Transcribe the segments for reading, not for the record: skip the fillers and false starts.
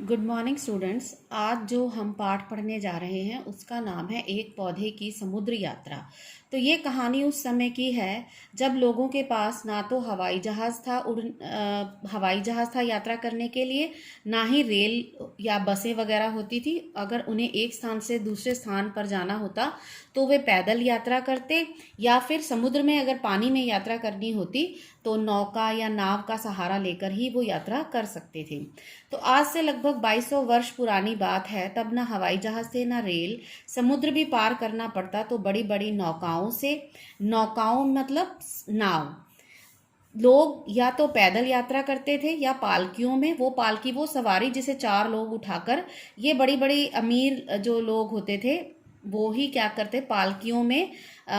Good morning students. आज जो हम पाठ पढ़ने जा रहे हैं उसका नाम है एक पौधे की समुद्र यात्रा। तो ये कहानी उस समय की है जब लोगों के पास ना तो हवाई जहाज़ था यात्रा करने के लिए, ना ही रेल या बसें वगैरह होती थी। अगर उन्हें एक स्थान से दूसरे स्थान पर जाना होता तो वे पैदल यात्रा करते, या फिर समुद्र में अगर पानी में यात्रा करनी होती तो नौका या नाव का सहारा लेकर ही वो यात्रा कर सकते थे। तो आज से लगभग 2200 वर्ष पुरानी बात है। तब ना हवाई जहाज थे ना रेल। समुद्र भी पार करना पड़ता तो बड़ी बड़ी नौकाओं से। नौकाओं मतलब नाव। लोग या तो पैदल यात्रा करते थे या पालकियों में। वो सवारी जिसे 4 लोग उठाकर, ये बड़ी बड़ी अमीर जो लोग होते थे वो ही क्या करते, पालकियों में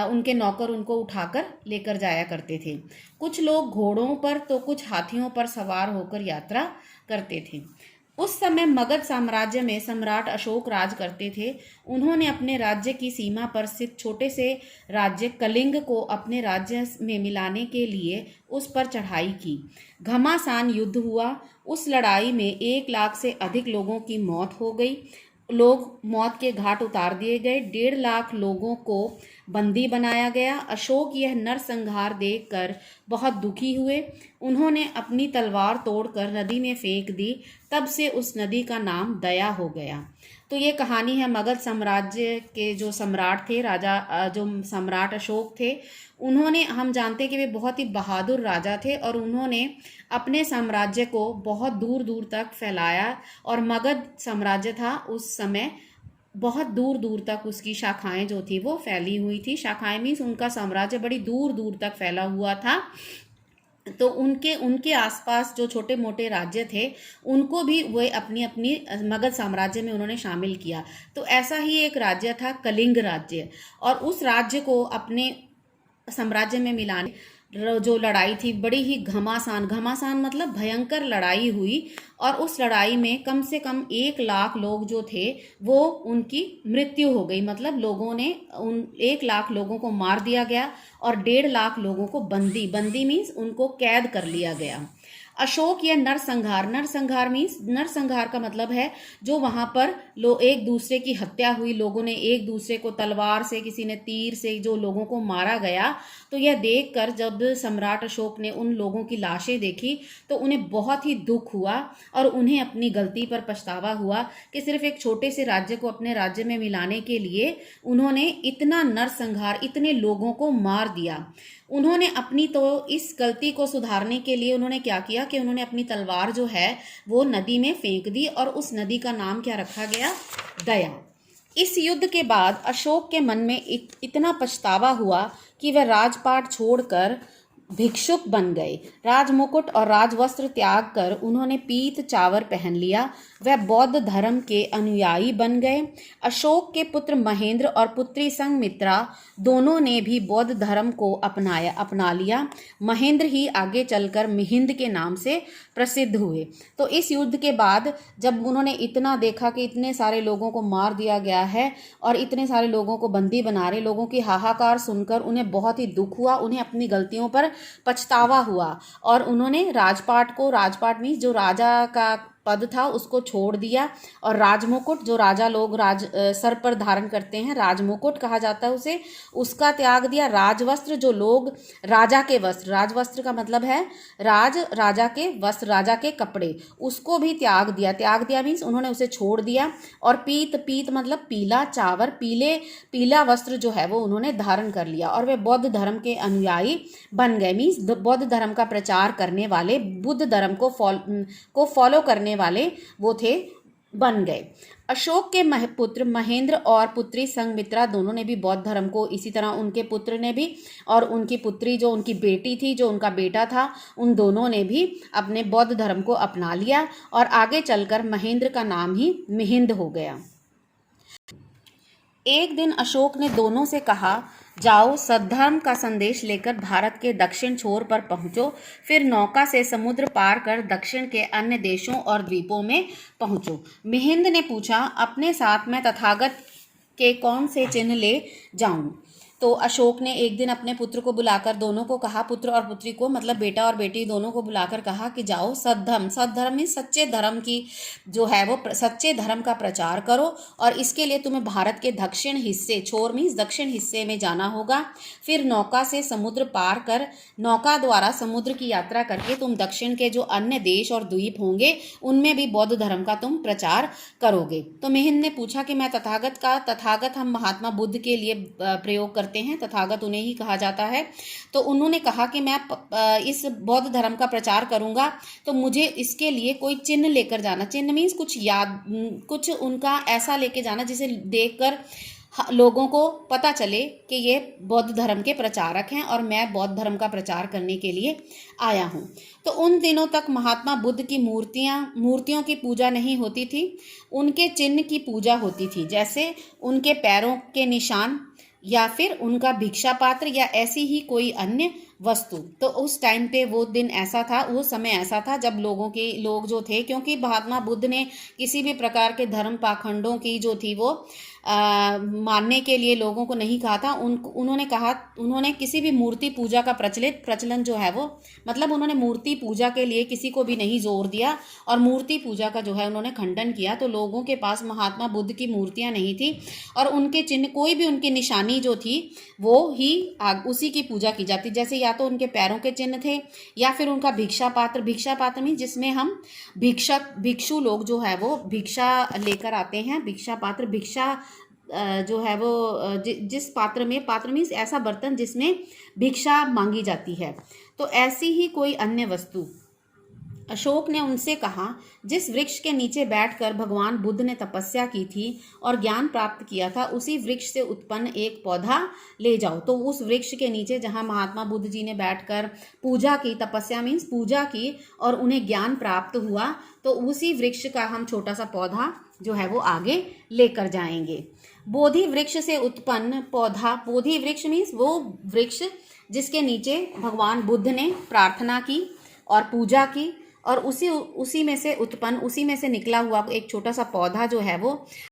उनके नौकर उनको उठाकर लेकर जाया करते थे। कुछ लोग घोड़ों पर तो कुछ हाथियों पर सवार होकर यात्रा करते थे। उस समय मगध साम्राज्य में सम्राट अशोक राज करते थे। उन्होंने अपने राज्य की सीमा पर स्थित छोटे से राज्य कलिंग को अपने राज्य में मिलाने के लिए उस पर चढ़ाई की। घमासान युद्ध हुआ। उस लड़ाई में 1 लाख से अधिक लोगों की मौत हो गई। लोग मौत के घाट उतार दिए गए। 1.5 लाख लोगों को बंदी बनाया गया। अशोक यह नरसंहार देखकर बहुत दुखी हुए। उन्होंने अपनी तलवार तोड़कर नदी में फेंक दी। तब से उस नदी का नाम दया हो गया। तो ये कहानी है मगध साम्राज्य के जो सम्राट थे, जो सम्राट अशोक थे। उन्होंने, हम जानते हैं कि वे बहुत ही बहादुर राजा थे और उन्होंने अपने साम्राज्य को बहुत दूर दूर तक फैलाया। और मगध साम्राज्य था उस समय, बहुत दूर दूर तक उसकी शाखाएं जो थी वो फैली हुई थी। शाखाएं मीन्स उनका साम्राज्य बड़ी दूर दूर तक फैला हुआ था। तो उनके उनके आसपास जो छोटे मोटे राज्य थे उनको भी वे अपनी अपनी मगध साम्राज्य में उन्होंने शामिल किया। तो ऐसा ही एक राज्य था कलिंग राज्य, और उस राज्य को अपने साम्राज्य में मिलाने जो लड़ाई थी बड़ी ही घमासान, घमासान मतलब भयंकर लड़ाई हुई। और उस लड़ाई में कम से कम 1 लाख लोग जो थे वो उनकी मृत्यु हो गई। मतलब लोगों ने उन 1 लाख लोगों को मार दिया गया और 1.5 लाख लोगों को बंदी मीन्स उनको कैद कर लिया गया। अशोक या नरसंहार मीन्स, नरसंहार का मतलब है जो वहां पर एक दूसरे की हत्या हुई, लोगों ने एक दूसरे को तलवार से, किसी ने तीर से जो लोगों को मारा गया। तो यह देखकर जब सम्राट अशोक ने उन लोगों की लाशें देखी तो उन्हें बहुत ही दुख हुआ और उन्हें अपनी गलती पर पछतावा हुआ कि सिर्फ एक छोटे से राज्य को अपने राज्य में मिलाने के लिए उन्होंने इतना नरसंहार, इतने लोगों को मार दिया। उन्होंने अपनी तो इस गलती को सुधारने के लिए उन्होंने क्या किया कि उन्होंने अपनी तलवार जो है वो नदी में फेंक दी, और उस नदी का नाम क्या रखा गया, दया। इस युद्ध के बाद अशोक के मन में इतना पछतावा हुआ कि वह राजपाट छोड़कर भिक्षुक बन गए। राजमुकुट और राजवस्त्र त्याग कर उन्होंने पीत चावर पहन लिया। वह बौद्ध धर्म के अनुयायी बन गए। अशोक के पुत्र महेंद्र और पुत्री संघमित्रा दोनों ने भी बौद्ध धर्म को अपना लिया। महेंद्र ही आगे चलकर मिहिंद के नाम से प्रसिद्ध हुए। तो इस युद्ध के बाद जब उन्होंने इतना देखा कि इतने सारे लोगों को मार दिया गया है और इतने सारे लोगों को बंदी बना रहे, लोगों की हाहाकार सुनकर उन्हें बहुत ही दुख हुआ। उन्हें अपनी गलतियों पर पछतावा हुआ और उन्होंने राजपाट मीन्स जो राजा का पद था उसको छोड़ दिया, और राजमुकुट जो राजा लोग सर पर धारण करते हैं, राजमुकुट कहा जाता है उसे, उसका त्याग दिया। राजवस्त्र जो लोग, राजा के वस्त्र, राजवस्त्र का मतलब है राजा के वस्त्र, राजा के कपड़े, उसको भी त्याग दिया मीन्स उन्होंने उसे छोड़ दिया। और पीत मतलब पीला चावर, पीला वस्त्र जो है वो उन्होंने धारण कर लिया और वे बौद्ध धर्म के अनुयायी बन गए। मीन्स बौद्ध धर्म का प्रचार करने वाले, बुद्ध धर्म को फॉलो करने वाले वो थे, बन गए। अशोक के पुत्र महेंद्र और पुत्री संघमित्रा दोनों ने भी बौद्ध धर्म को, इसी तरह उनके पुत्र ने भी, और उनकी पुत्री जो उनकी बेटी थी, जो उनका बेटा था, उन दोनों ने भी अपने बौद्ध धर्म को अपना लिया और आगे चलकर महेंद्र का नाम ही मिहिंद हो गया। एक दिन अशोक ने दोनों से कहा, जाओ सद्धर्म का संदेश लेकर भारत के दक्षिण छोर पर पहुंचो, फिर नौका से समुद्र पार कर दक्षिण के अन्य देशों और द्वीपों में पहुंचो। मिहिंद ने पूछा, अपने साथ मैं तथागत के कौन से चिन्ह ले जाऊं? तो अशोक ने एक दिन अपने पुत्र को बुलाकर दोनों को कहा, पुत्र और पुत्री को, मतलब बेटा और बेटी दोनों को बुलाकर कहा कि जाओ सद्धर्म में सच्चे धर्म की जो है वो सच्चे धर्म का प्रचार करो, और इसके लिए तुम्हें भारत के दक्षिण हिस्से, छोर मीन्स दक्षिण हिस्से में जाना होगा। फिर नौका से समुद्र पार कर, नौका द्वारा समुद्र की यात्रा करके तुम दक्षिण के जो अन्य देश और द्वीप होंगे उनमें भी बौद्ध धर्म का तुम प्रचार करोगे। तो मिहिर ने पूछा कि मैं तथागत हम महात्मा बुद्ध के लिए प्रयोग करते हैं, तथागत उन्हें ही कहा जाता है। तो उन्होंने कहा कि मैं इस बौद्ध धर्म का प्रचार करूंगा, तो मुझे इसके लिए कोई चिन्ह लेकर जाना। चिन्ह मीन्स कुछ उनका ऐसा लेके जाना जिसे देखकर लोगों को पता चले कि ये बौद्ध धर्म के प्रचारक हैं और मैं बौद्ध धर्म का प्रचार करने के लिए आया हूँ। तो उन दिनों तक महात्मा बुद्ध की मूर्तियों की पूजा नहीं होती थी, उनके चिन्ह की पूजा होती थी, जैसे उनके पैरों के निशान या फिर उनका भिक्षा पात्र या ऐसी ही कोई अन्य वस्तु। तो उस टाइम पे वो दिन ऐसा था, वो समय ऐसा था जब लोग जो थे, क्योंकि महात्मा बुद्ध ने किसी भी प्रकार के धर्म पाखंडों की जो थी वो मानने के लिए लोगों को नहीं कहा था। उन्होंने किसी भी मूर्ति पूजा का प्रचलन जो है वो, मतलब उन्होंने मूर्ति पूजा के लिए किसी को भी नहीं जोर दिया और मूर्ति पूजा का जो है उन्होंने खंडन किया। तो लोगों के पास महात्मा बुद्ध की मूर्तियां नहीं थी और उनके चिन्ह, कोई भी उनकी निशानी जो थी वो ही उसी की पूजा की जाती, जैसे या तो उनके पैरों के चिन्ह थे या फिर उनका भिक्षा पात्र में जिसमें हम भिक्षु लोग जो है वो भिक्षा लेकर आते हैं। भिक्षा पात्र, भिक्षा जो है वो जिस पात्र मीन्स ऐसा बर्तन जिसमें भिक्षा मांगी जाती है, तो ऐसी ही कोई अन्य वस्तु। अशोक ने उनसे कहा, जिस वृक्ष के नीचे बैठकर भगवान बुद्ध ने तपस्या की थी और ज्ञान प्राप्त किया था, उसी वृक्ष से उत्पन्न एक पौधा ले जाओ। तो उस वृक्ष के नीचे जहाँ महात्मा बुद्ध जी ने बैठकर पूजा की, तपस्या मीन्स पूजा की और उन्हें ज्ञान प्राप्त हुआ, तो उसी वृक्ष का हम छोटा सा पौधा जो है वो आगे लेकर जाएंगे। बोधि वृक्ष से उत्पन्न पौधा, बोधि वृक्ष मीन्स वो वृक्ष जिसके नीचे भगवान बुद्ध ने प्रार्थना की और पूजा की और उसी में से निकला हुआ एक छोटा सा पौधा जो है वो